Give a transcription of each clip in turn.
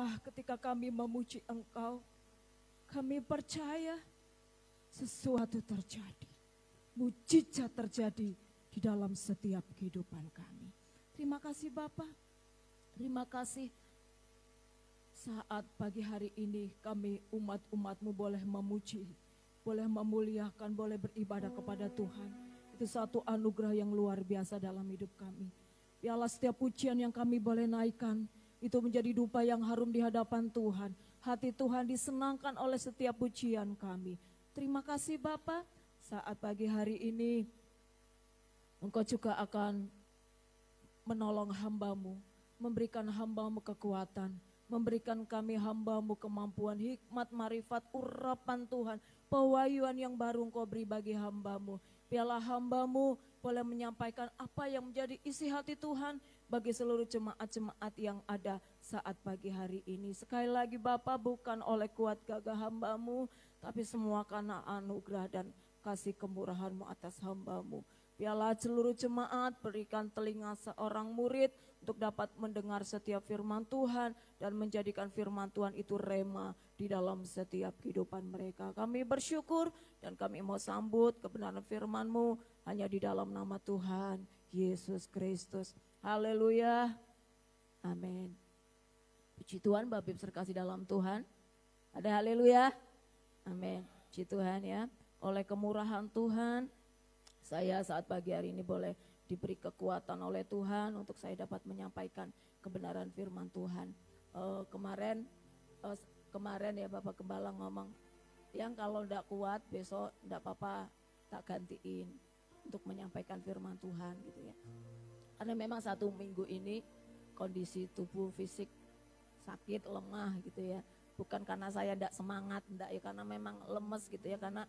Bapa, ketika kami memuji Engkau, kami percaya sesuatu terjadi. Mujizat terjadi di dalam setiap kehidupan kami. Terima kasih Bapa. Terima kasih saat pagi hari ini kami umat-umat-Mu boleh memuji, boleh memuliakan, boleh beribadah kepada Tuhan. Itu satu anugerah yang luar biasa dalam hidup kami. Biarlah setiap pujian yang kami boleh naikkan, itu menjadi dupa yang harum di hadapan Tuhan. Hati Tuhan disenangkan oleh setiap pujian kami. Terima kasih Bapa, saat pagi hari ini Engkau juga akan menolong hamba-Mu, memberikan hamba-Mu kekuatan, memberikan kami hamba-Mu kemampuan, hikmat, marifat, urapan Tuhan, pewahyuan yang baru Engkau beri bagi hamba-Mu. Biarlah hamba-Mu boleh menyampaikan apa yang menjadi isi hati Tuhan bagi seluruh jemaat-jemaat yang ada saat pagi hari ini. Sekali lagi Bapa, bukan oleh kuat gagah hamba-Mu, tapi semua karena anugerah dan kasih kemurahan-Mu atas hamba-Mu. Biarlah seluruh jemaat berikan telinga seorang murid untuk dapat mendengar setiap firman Tuhan dan menjadikan firman Tuhan itu rema di dalam setiap kehidupan mereka. Kami bersyukur dan kami mau sambut kebenaran firman-Mu hanya di dalam nama Tuhan Yesus Kristus. Haleluya. Amin. Puji Tuhan, Bapak Ibu terkasih dalam Tuhan. Ada haleluya. Amin. Puji Tuhan ya. Oleh kemurahan Tuhan, saya saat pagi hari ini boleh diberi kekuatan oleh Tuhan untuk saya dapat menyampaikan kebenaran firman Tuhan. Kemarin ya Bapak Gembala ngomong, yang kalau tidak kuat besok tidak apa-apa tak gantiin untuk menyampaikan firman Tuhan gitu ya. Karena memang 1 minggu ini kondisi tubuh fisik sakit, lemah gitu ya. Bukan karena saya tidak semangat, tidak ya, karena memang lemes gitu ya, karena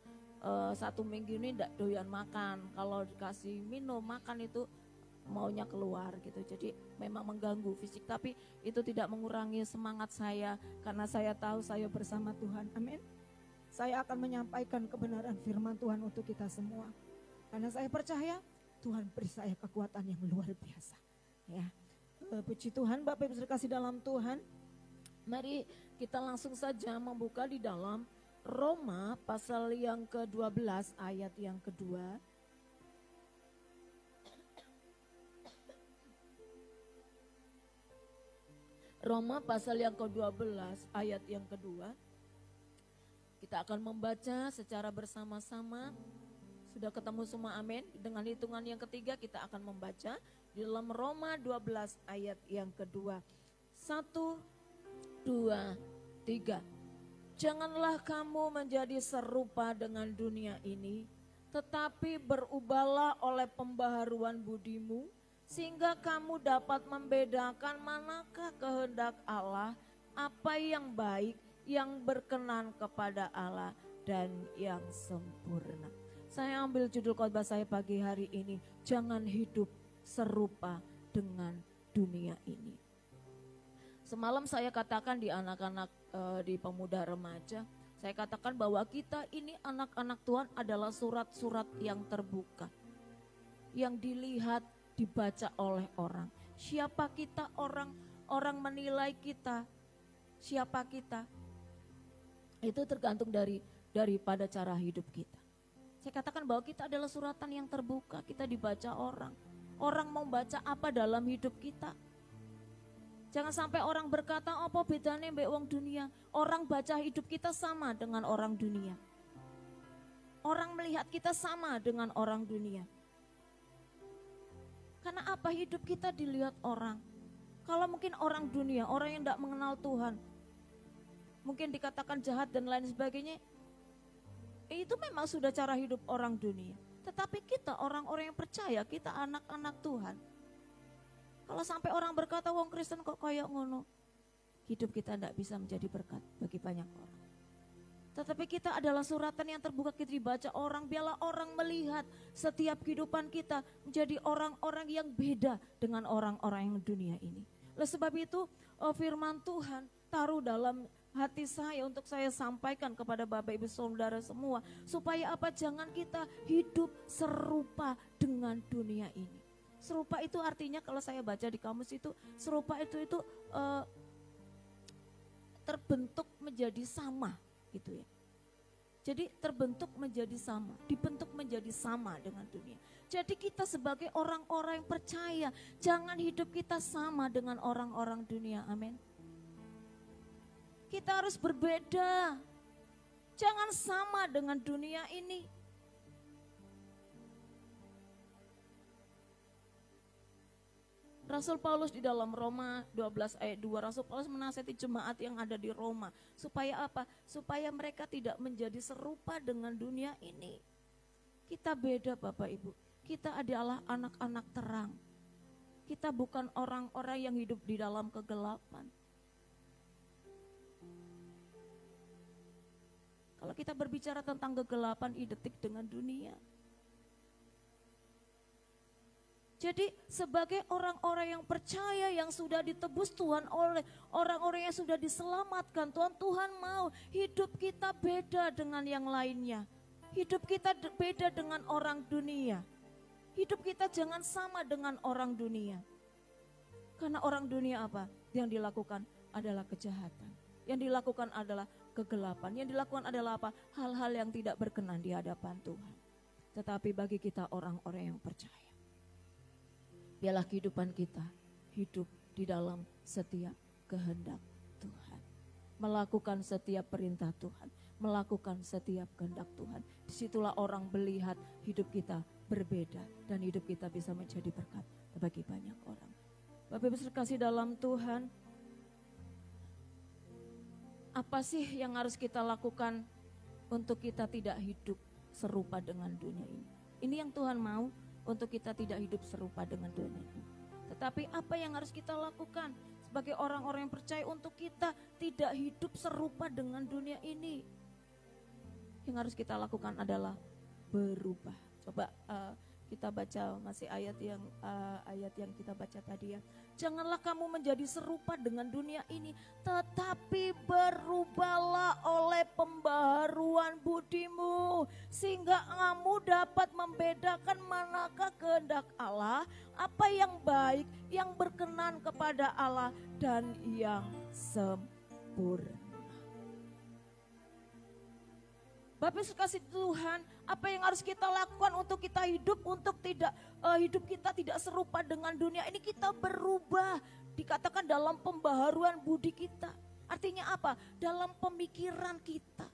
1 minggu ini tidak doyan makan. Kalau dikasih minum makan itu maunya keluar gitu. Jadi memang mengganggu fisik, tapi itu tidak mengurangi semangat saya karena saya tahu saya bersama Tuhan. Amin. Saya akan menyampaikan kebenaran firman Tuhan untuk kita semua. Karena saya percaya Tuhan beri saya kekuatan yang luar biasa. Ya. Puji Tuhan, Bapak Ibu terkasih dalam Tuhan. Mari kita langsung saja membuka di dalam Roma pasal yang ke-12 ayat yang kedua. Roma pasal yang ke-12 ayat yang kedua. Kita akan membaca secara bersama-sama. Sudah ketemu semua, amin. Dengan hitungan yang ketiga kita akan membaca di dalam Roma 12 ayat yang kedua. 1, 2, 3. Janganlah kamu menjadi serupa dengan dunia ini, tetapi berubahlah oleh pembaharuan budimu, sehingga kamu dapat membedakan manakah kehendak Allah, apa yang baik, yang berkenan kepada Allah, dan yang sempurna. Saya ambil judul khotbah saya pagi hari ini, jangan hidup serupa dengan dunia ini. Semalam saya katakan di anak-anak, di pemuda remaja, saya katakan bahwa kita ini anak-anak Tuhan adalah surat-surat yang terbuka, yang dilihat, dibaca oleh orang. Siapa kita, orang menilai kita, siapa kita, itu tergantung daripada cara hidup kita. Saya katakan bahwa kita adalah suratan yang terbuka, kita dibaca orang. Orang mau baca apa dalam hidup kita. Jangan sampai orang berkata, apa bedanya mbak wong dunia. Orang baca hidup kita sama dengan orang dunia. Orang melihat kita sama dengan orang dunia. Karena apa, hidup kita dilihat orang. Kalau mungkin orang dunia, orang yang tidak mengenal Tuhan, mungkin dikatakan jahat dan lain sebagainya, itu memang sudah cara hidup orang dunia. Tetapi kita orang-orang yang percaya, kita anak-anak Tuhan. Kalau sampai orang berkata, wong Kristen kok kayak ngono, hidup kita tidak bisa menjadi berkat bagi banyak orang. Tetapi kita adalah suratan yang terbuka, kita dibaca orang, biarlah orang melihat setiap kehidupan kita menjadi orang-orang yang beda dengan orang-orang yang dunia ini. Oleh sebab itu firman Tuhan taruh dalam hati saya untuk saya sampaikan kepada Bapak Ibu Saudara semua. Supaya apa? Jangan kita hidup serupa dengan dunia ini. Serupa itu artinya kalau saya baca di kamus itu, serupa itu terbentuk menjadi sama gitu ya. Jadi terbentuk menjadi sama, dibentuk menjadi sama dengan dunia. Jadi kita sebagai orang-orang yang percaya, jangan hidup kita sama dengan orang-orang dunia, amin. Kita harus berbeda, jangan sama dengan dunia ini. Rasul Paulus di dalam Roma 12 ayat 2, Rasul Paulus menasihati jemaat yang ada di Roma. Supaya apa? Supaya mereka tidak menjadi serupa dengan dunia ini. Kita beda Bapak Ibu. Kita adalah anak-anak terang. Kita bukan orang-orang yang hidup di dalam kegelapan. Kalau kita berbicara tentang kegelapan, identik dengan dunia. Jadi sebagai orang-orang yang percaya yang sudah ditebus Tuhan, oleh orang-orang yang sudah diselamatkan Tuhan mau hidup kita beda dengan yang lainnya. Hidup kita beda dengan orang dunia. Hidup kita jangan sama dengan orang dunia. Karena orang dunia apa? Yang dilakukan adalah kejahatan. Yang dilakukan adalah kegelapan. Yang dilakukan adalah apa? Hal-hal yang tidak berkenan di hadapan Tuhan. Tetapi bagi kita orang-orang yang percaya, biarlah kehidupan kita hidup di dalam setiap kehendak Tuhan. Melakukan setiap perintah Tuhan. Melakukan setiap kehendak Tuhan. Disitulah orang melihat hidup kita berbeda. Dan hidup kita bisa menjadi berkat bagi banyak orang. Bapak Ibu sekasih dalam Tuhan. Apa sih yang harus kita lakukan untuk kita tidak hidup serupa dengan dunia ini? Ini yang Tuhan mau. Untuk kita tidak hidup serupa dengan dunia ini. Tetapi apa yang harus kita lakukan sebagai orang-orang yang percaya untuk kita tidak hidup serupa dengan dunia ini? Yang harus kita lakukan adalah berubah. Coba kita baca masih ayat yang kita baca tadi ya. Janganlah kamu menjadi serupa dengan dunia ini, tetapi berubahlah oleh pembaharuan budimu, sehingga kamu dapat membedakan manakah kehendak Allah, apa yang baik, yang berkenan kepada Allah, dan yang sempurna. Bapak sekasih Tuhan, apa yang harus kita lakukan untuk kita hidup, untuk tidak hidup kita tidak serupa dengan dunia ini, kita berubah. Dikatakan dalam pembaharuan budi kita. Artinya apa? Dalam pemikiran kita.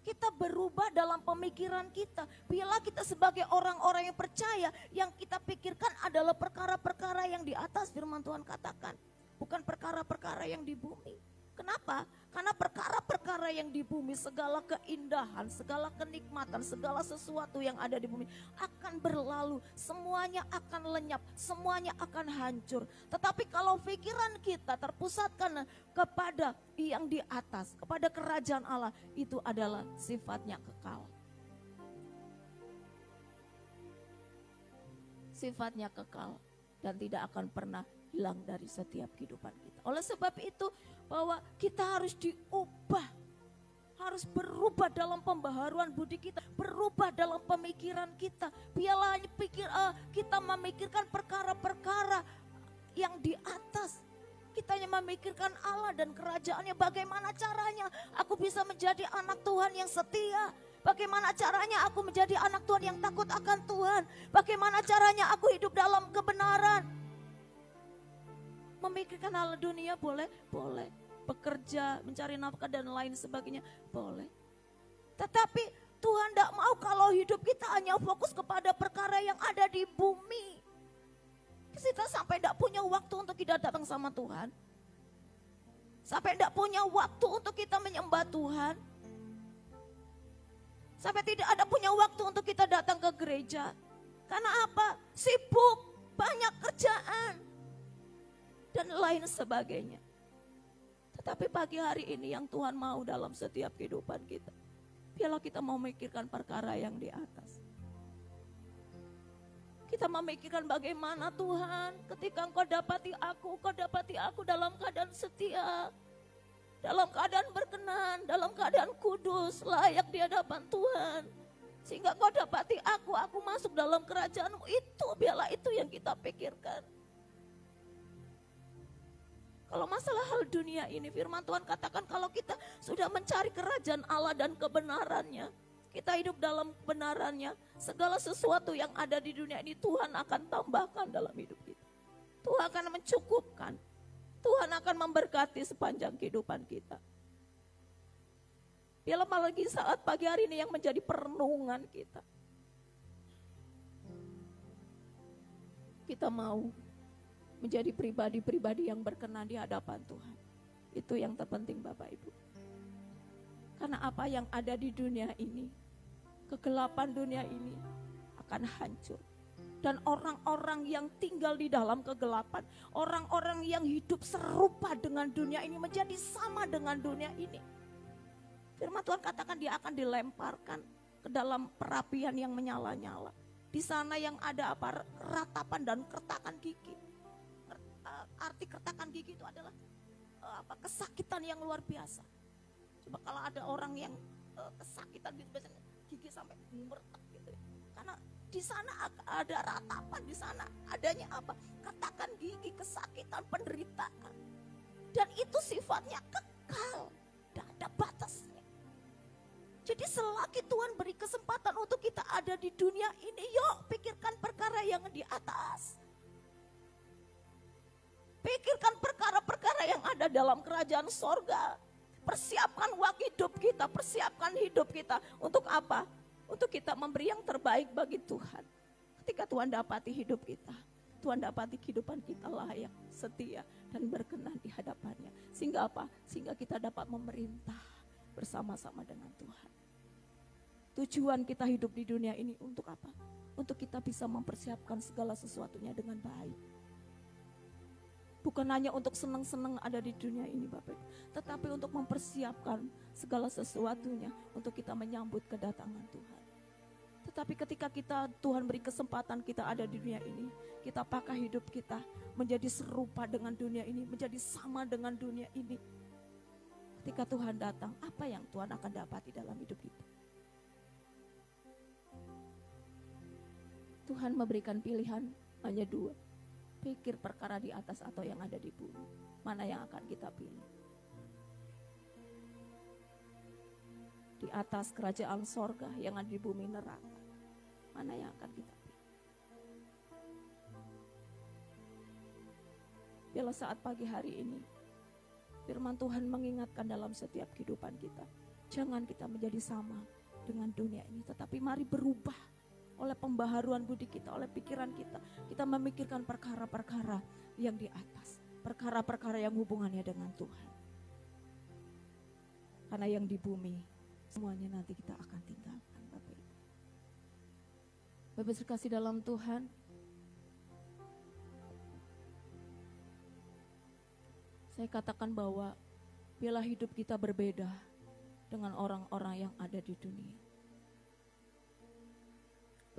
Kita berubah dalam pemikiran kita. Biarlah kita sebagai orang-orang yang percaya, yang kita pikirkan adalah perkara-perkara yang di atas, firman Tuhan katakan. Bukan perkara-perkara yang di bumi. Kenapa? Karena perkara-perkara yang di bumi, segala keindahan, segala kenikmatan, segala sesuatu yang ada di bumi akan berlalu. Semuanya akan lenyap, semuanya akan hancur. Tetapi kalau pikiran kita terpusatkan kepada yang di atas, kepada kerajaan Allah, itu adalah sifatnya kekal. Sifatnya kekal dan tidak akan pernah hilang dari setiap kehidupan kita. Oleh sebab itu bahwa kita harus diubah, harus berubah dalam pembaharuan budi kita, berubah dalam pemikiran kita. Biarlah kita memikirkan perkara-perkara yang di atas. Kita hanya memikirkan Allah dan kerajaannya. Bagaimana caranya aku bisa menjadi anak Tuhan yang setia? Bagaimana caranya aku menjadi anak Tuhan yang takut akan Tuhan? Bagaimana caranya aku hidup dalam kebenaran? Memikirkan hal dunia boleh, boleh. Bekerja, mencari nafkah dan lain sebagainya, boleh. Tetapi Tuhan tidak mau kalau hidup kita hanya fokus kepada perkara yang ada di bumi. Kita sampai tidak punya waktu untuk kita datang sama Tuhan. Sampai tidak punya waktu untuk kita menyembah Tuhan. Sampai tidak ada punya waktu untuk kita datang ke gereja. Karena apa? Sibuk, banyak kerjaan. Dan lain sebagainya. Tetapi pagi hari ini yang Tuhan mau dalam setiap kehidupan kita. Biarlah kita memikirkan perkara yang di atas. Kita memikirkan bagaimana Tuhan ketika Engkau dapati aku dalam keadaan setia. Dalam keadaan berkenan, dalam keadaan kudus, layak di hadapan Tuhan. Sehingga Engkau dapati aku masuk dalam kerajaan-Mu. Biarlah itu yang kita pikirkan. Kalau masalah hal dunia ini, firman Tuhan katakan kalau kita sudah mencari kerajaan Allah dan kebenarannya, kita hidup dalam kebenarannya, segala sesuatu yang ada di dunia ini Tuhan akan tambahkan dalam hidup kita. Tuhan akan mencukupkan. Tuhan akan memberkati sepanjang kehidupan kita. Biarlah lagi saat pagi hari ini yang menjadi perenungan kita. Kita mau menjadi pribadi-pribadi yang berkenan di hadapan Tuhan. Itu yang terpenting Bapak Ibu. Karena apa yang ada di dunia ini, kegelapan dunia ini akan hancur. Dan orang-orang yang tinggal di dalam kegelapan, orang-orang yang hidup serupa dengan dunia ini menjadi sama dengan dunia ini. Firman Tuhan katakan dia akan dilemparkan ke dalam perapian yang menyala-nyala. Di sana yang ada apa? Ratapan dan kertakan gigi. Arti kertakan gigi itu adalah kesakitan yang luar biasa. Coba kalau ada orang yang kesakitan gitu, biasanya gigi sampai meretak gitu. Karena di sana ada ratapan, di sana adanya apa? Katakan gigi, kesakitan, penderitaan. Dan itu sifatnya kekal, tidak ada batasnya. Jadi selagi Tuhan beri kesempatan untuk kita ada di dunia ini, yuk pikirkan perkara yang di atas. Pikirkan perkara-perkara yang ada dalam kerajaan sorga. Persiapkan waktu hidup kita, persiapkan hidup kita untuk apa? Untuk kita memberi yang terbaik bagi Tuhan. Ketika Tuhan dapati hidup kita, Tuhan dapati kehidupan kita layak, setia, dan berkenan di hadapannya. Sehingga apa? Sehingga kita dapat memerintah bersama-sama dengan Tuhan. Tujuan kita hidup di dunia ini untuk apa? Untuk kita bisa mempersiapkan segala sesuatunya dengan baik. Bukan hanya untuk senang-senang ada di dunia ini Bapak, tetapi untuk mempersiapkan segala sesuatunya untuk kita menyambut kedatangan Tuhan. Tetapi ketika Tuhan beri kesempatan kita ada di dunia ini, kita pakai hidup kita menjadi serupa dengan dunia ini, menjadi sama dengan dunia ini. Ketika Tuhan datang, apa yang Tuhan akan dapati dalam hidup kita? Tuhan memberikan pilihan hanya dua. Pikir perkara di atas atau yang ada di bumi. Mana yang akan kita pilih? Di atas kerajaan sorga, yang ada di bumi neraka. Mana yang akan kita pilih? Biarlah saat pagi hari ini, firman Tuhan mengingatkan dalam setiap kehidupan kita. Jangan kita menjadi sama dengan dunia ini, tetapi mari berubah. Oleh pembaharuan budi kita, oleh pikiran kita, kita memikirkan perkara-perkara yang di atas, perkara-perkara yang hubungannya dengan Tuhan. Karena yang di bumi, semuanya nanti kita akan tinggalkan, Bapak Ibu. Bapak terkasih dalam Tuhan, saya katakan bahwa biarlah hidup kita berbeda dengan orang-orang yang ada di dunia.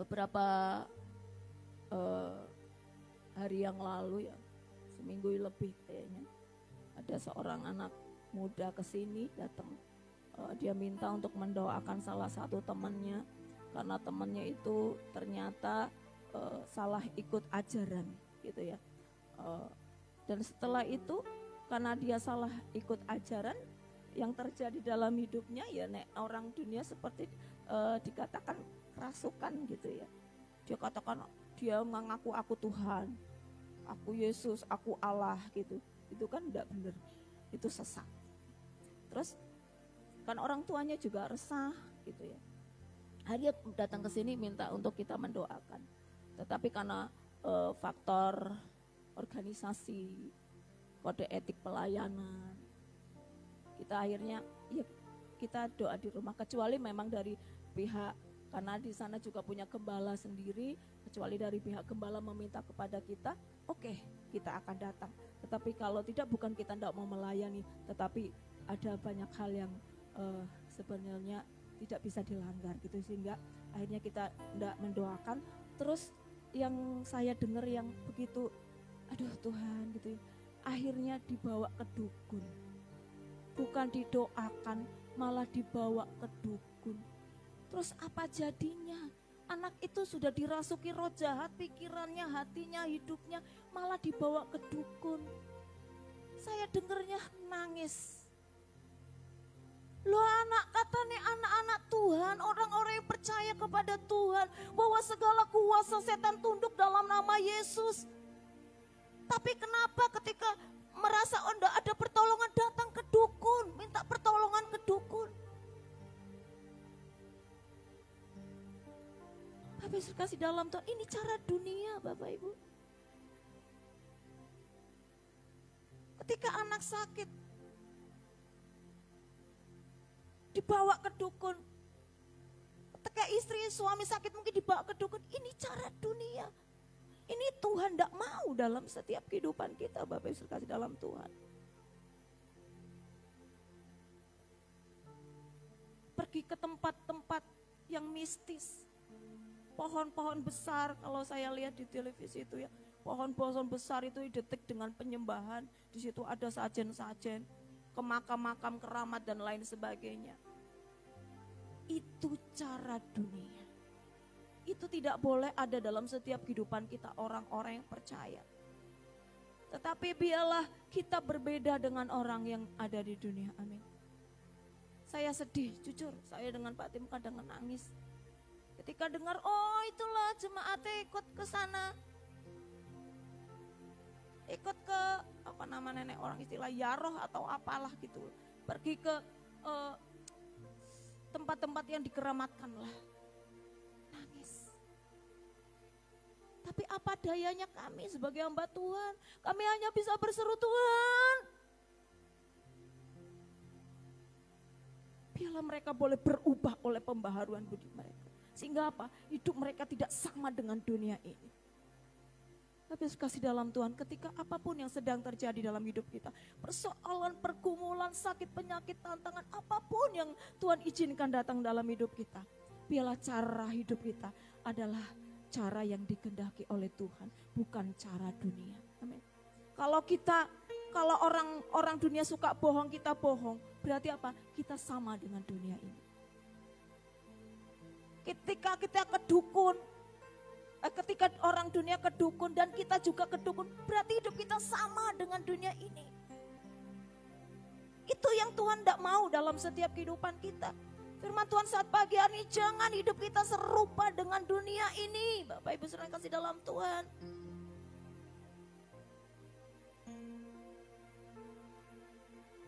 Beberapa hari yang lalu ya, seminggu lebih kayaknya, ada seorang anak muda kesini datang. Dia minta untuk mendoakan salah satu temannya karena temannya itu ternyata salah ikut ajaran gitu ya. Dan setelah itu karena dia salah ikut ajaran, yang terjadi dalam hidupnya ya orang dunia seperti dikatakan kerasukan gitu ya. Dia katakan dia mengaku aku Tuhan, aku Yesus, aku Allah gitu. Itu kan tidak benar, itu sesat. Terus kan orang tuanya juga resah gitu ya. Dia datang ke sini minta untuk kita mendoakan. Tetapi karena faktor organisasi, kode etik pelayanan, kita akhirnya ya kita doa di rumah, kecuali memang dari pihak, karena di sana juga punya gembala sendiri, kecuali dari pihak gembala meminta kepada kita, oke, kita akan datang. Tetapi kalau tidak, bukan kita tidak mau melayani, tetapi ada banyak hal yang sebenarnya tidak bisa dilanggar gitu, sehingga akhirnya kita tidak mendoakan. Terus yang saya dengar yang begitu, aduh Tuhan gitu, akhirnya dibawa ke dukun. Bukan didoakan, malah dibawa ke dukun. Terus apa jadinya? Anak itu sudah dirasuki roh jahat, pikirannya, hatinya, hidupnya, malah dibawa ke dukun. Saya dengarnya nangis. Loh katanya anak-anak Tuhan, orang-orang yang percaya kepada Tuhan, bahwa segala kuasa setan tunduk dalam nama Yesus. Tapi kenapa ketika merasa enggak ada pertolongan datang ke dukun, minta pertolongan ke dukun. Bapak Ibu kasih dalam Tuhan, ini cara dunia Bapak Ibu. Ketika anak sakit, dibawa ke dukun. Ketika istri suami sakit mungkin dibawa ke dukun. Ini cara dunia. Ini Tuhan tidak mau dalam setiap kehidupan kita Bapak Ibu kasih dalam Tuhan. Pergi ke tempat-tempat yang mistis. Pohon-pohon besar kalau saya lihat di televisi itu ya. Pohon-pohon besar itu identik dengan penyembahan. Di situ ada sajen-sajen, ke makam-makam keramat dan lain sebagainya. Itu cara dunia. Itu tidak boleh ada dalam setiap kehidupan kita orang-orang yang percaya. Tetapi biarlah kita berbeda dengan orang yang ada di dunia. Amin. Saya sedih, jujur. Saya dengan Pak Tim kadang nangis. Ketika dengar, oh itulah jemaatnya ikut ke sana. Ikut ke apa nama nenek orang istilah yaroh atau apalah gitu. Pergi ke tempat-tempat yang dikeramatkan lah. Nangis. Tapi apa dayanya kami sebagai hamba Tuhan? Kami hanya bisa berseru, Tuhan. Biarlah mereka boleh berubah oleh pembaharuan budi mereka. Sehingga apa? Hidup mereka tidak sama dengan dunia ini. Tapi kasih dalam Tuhan, ketika apapun yang sedang terjadi dalam hidup kita, persoalan, pergumulan, sakit, penyakit, tantangan, apapun yang Tuhan izinkan datang dalam hidup kita, biarlah cara hidup kita adalah cara yang dikehendaki oleh Tuhan, bukan cara dunia. Amin. Kalau orang dunia suka bohong, kita bohong, berarti apa? Kita sama dengan dunia ini. Ketika kita ke dukun, ketika orang dunia ke dukun dan kita juga ke dukun, berarti hidup kita sama dengan dunia ini. Itu yang Tuhan tidak mau dalam setiap kehidupan kita. Firman Tuhan saat pagi hari ini, jangan hidup kita serupa dengan dunia ini. Bapak Ibu saudara kasih dalam Tuhan.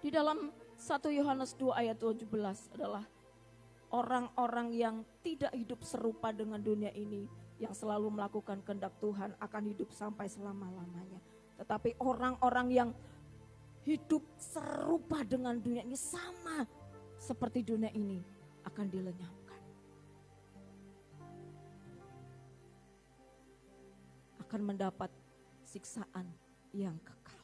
Di dalam 1 Yohanes 2 ayat 17 adalah orang-orang yang tidak hidup serupa dengan dunia ini, yang selalu melakukan kehendak Tuhan akan hidup sampai selama-lamanya. Tetapi orang-orang yang hidup serupa dengan dunia ini, sama seperti dunia ini, akan dilenyapkan. Akan mendapat siksaan yang kekal.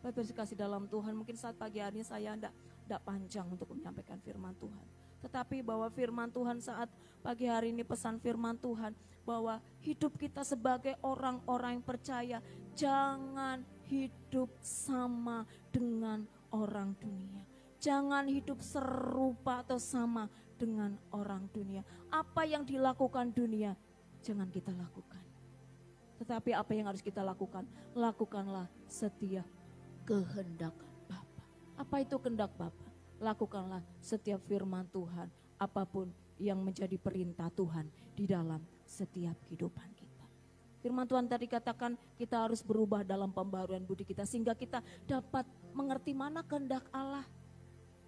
Bapak kasih dalam Tuhan, mungkin saat pagi hari ini saya tidak panjang untuk menyampaikan firman Tuhan. Tetapi bahwa firman Tuhan saat pagi hari ini, pesan firman Tuhan bahwa hidup kita sebagai orang-orang yang percaya, jangan hidup sama dengan orang dunia. Jangan hidup serupa atau sama dengan orang dunia. Apa yang dilakukan dunia, jangan kita lakukan. Tetapi apa yang harus kita lakukan? Lakukanlah setiap kehendak Bapa. Apa itu kehendak Bapa? Lakukanlah setiap firman Tuhan, apapun yang menjadi perintah Tuhan di dalam setiap kehidupan kita. Firman Tuhan tadi katakan kita harus berubah dalam pembaharuan budi kita, sehingga kita dapat mengerti mana kehendak Allah,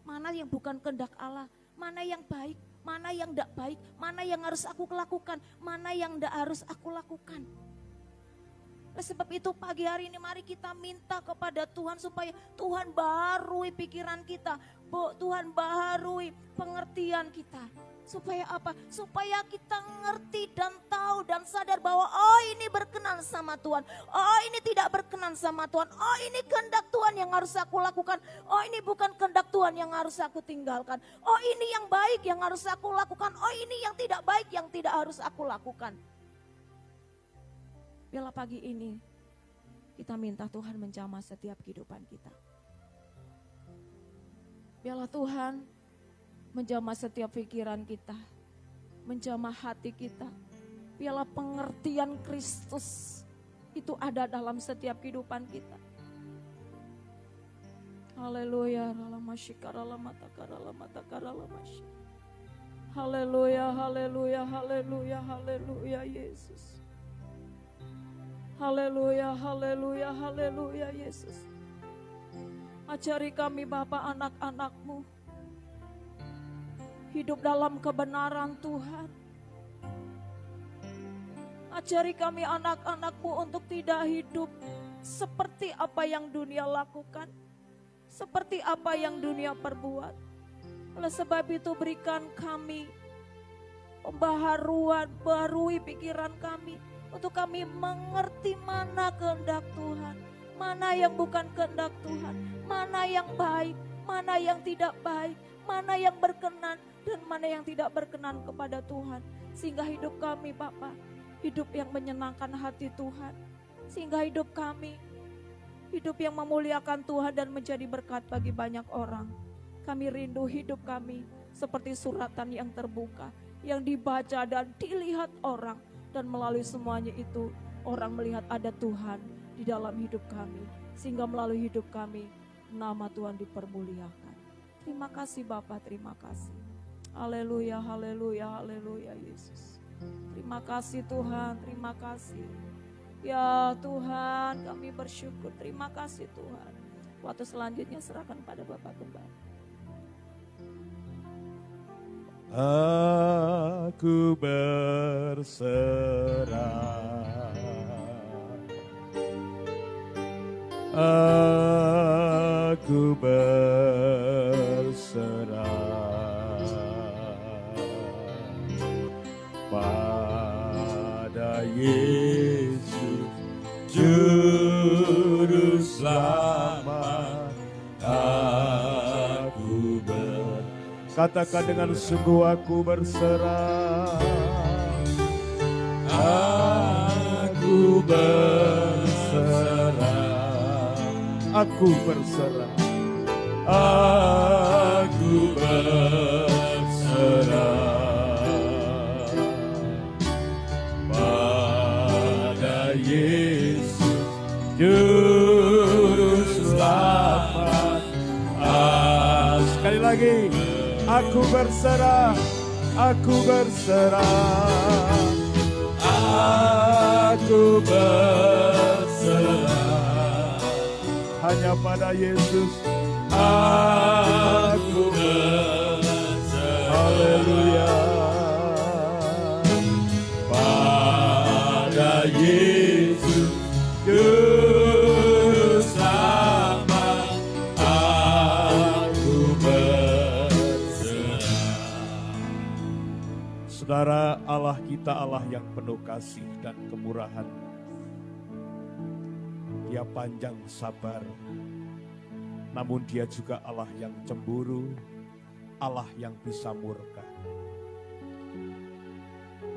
mana yang bukan kehendak Allah, mana yang baik, mana yang tidak baik, mana yang harus aku lakukan, mana yang tidak harus aku lakukan. Oleh sebab itu pagi hari ini mari kita minta kepada Tuhan supaya Tuhan baharui pikiran kita, Tuhan baharui pengertian kita. Supaya apa? Supaya kita ngerti dan tahu dan sadar bahwa oh ini berkenan sama Tuhan, oh ini tidak berkenan sama Tuhan, oh ini kehendak Tuhan yang harus aku lakukan, oh ini bukan kehendak Tuhan yang harus aku tinggalkan, oh ini yang baik yang harus aku lakukan, oh ini yang tidak baik yang tidak harus aku lakukan. Biarlah pagi ini kita minta Tuhan menjamah setiap kehidupan kita. Biarlah Tuhan menjamah setiap pikiran kita, menjamah hati kita. Biarlah pengertian Kristus itu ada dalam setiap kehidupan kita. Haleluya. Ralamashi. Haleluya, haleluya, haleluya, haleluya Yesus. Haleluya, haleluya, haleluya Yesus. Ajari kami Bapa anak-anak-Mu hidup dalam kebenaran Tuhan. Ajari kami anak-anak-Mu untuk tidak hidup seperti apa yang dunia lakukan, seperti apa yang dunia perbuat. Oleh sebab itu berikan kami pembaharuan, barui pikiran kami, untuk kami mengerti mana kehendak Tuhan, mana yang bukan kehendak Tuhan, mana yang baik, mana yang tidak baik, mana yang berkenan dan mana yang tidak berkenan kepada Tuhan. Sehingga hidup kami Bapa, hidup yang menyenangkan hati Tuhan. Sehingga hidup kami, hidup yang memuliakan Tuhan dan menjadi berkat bagi banyak orang. Kami rindu hidup kami seperti suratan yang terbuka, yang dibaca dan dilihat orang. Dan melalui semuanya itu orang melihat ada Tuhan di dalam hidup kami. Sehingga melalui hidup kami nama Tuhan dipermuliakan. Terima kasih Bapa, terima kasih. Haleluya, haleluya, haleluya Yesus. Terima kasih Tuhan, terima kasih. Ya Tuhan, kami bersyukur. Terima kasih Tuhan. Waktu selanjutnya serahkan pada Bapak kembali. Aku berserah, aku berserah pada Yesus Juru Selamat. Aku katakan dengan sungguh, aku berserah, aku berserah, aku berserah, aku berserah pada Yesus Juru Selamat. Sekali lagi, aku berserah, aku berserah, aku berserah hanya pada Yesus. Aku berserah, haleluya, pada Yesus Juru Selamat. Aku Saudara, Allah kita Allah yang penuh kasih dan kemurahan. Dia panjang sabar, namun dia juga Allah yang cemburu, Allah yang bisa murka.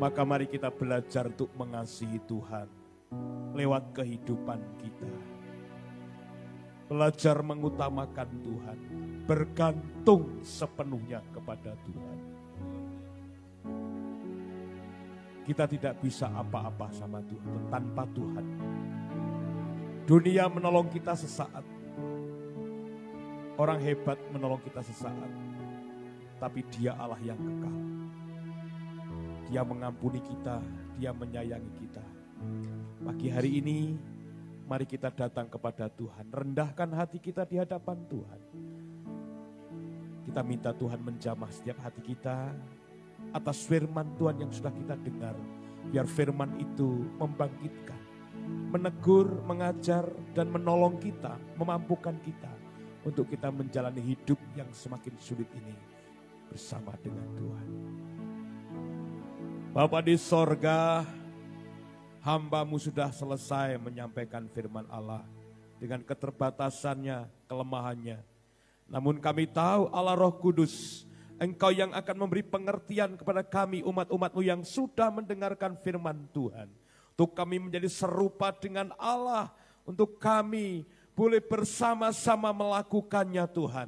Maka mari kita belajar untuk mengasihi Tuhan lewat kehidupan kita. Belajar mengutamakan Tuhan, bergantung sepenuhnya kepada Tuhan. Kita tidak bisa apa-apa sama Tuhan tanpa Tuhan. Dunia menolong kita sesaat. Orang hebat menolong kita sesaat. Tapi Dia Allah yang kekal. Dia mengampuni kita, Dia menyayangi kita. Pagi hari ini, mari kita datang kepada Tuhan. Rendahkan hati kita di hadapan Tuhan. Kita minta Tuhan menjamah setiap hati kita atas firman Tuhan yang sudah kita dengar. Biar firman itu membangkitkan, menegur, mengajar, dan menolong kita, memampukan kita untuk kita menjalani hidup yang semakin sulit ini bersama dengan Tuhan. Bapa di sorga, hamba-Mu sudah selesai menyampaikan firman Allah dengan keterbatasannya, kelemahannya. Namun kami tahu Allah Roh Kudus, Engkau yang akan memberi pengertian kepada kami umat-umat-Mu yang sudah mendengarkan firman Tuhan. Untuk kami menjadi serupa dengan Allah, untuk kami boleh bersama-sama melakukannya Tuhan.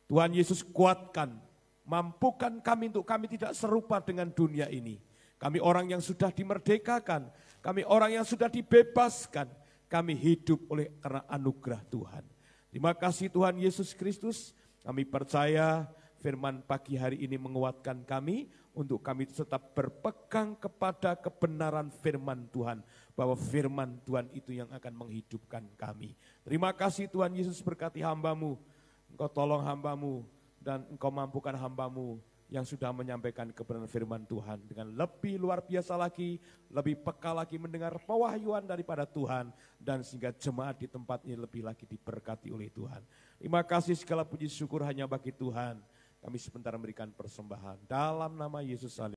Tuhan Yesus kuatkan, mampukan kami untuk kami tidak serupa dengan dunia ini. Kami orang yang sudah dimerdekakan, kami orang yang sudah dibebaskan, kami hidup oleh karena anugerah Tuhan. Terima kasih Tuhan Yesus Kristus, kami percaya firman pagi hari ini menguatkan kami untuk kami tetap berpegang kepada kebenaran firman Tuhan, bahwa firman Tuhan itu yang akan menghidupkan kami. Terima kasih Tuhan Yesus, berkati hamba-Mu, Engkau tolong hamba-Mu dan Engkau mampukan hamba-Mu yang sudah menyampaikan kebenaran firman Tuhan dengan lebih luar biasa lagi, lebih peka lagi mendengar pewahyuan daripada Tuhan, dan sehingga jemaat di tempat ini lebih lagi diberkati oleh Tuhan. Terima kasih, segala puji syukur hanya bagi Tuhan. Kami sebentar memberikan persembahan dalam nama Yesus.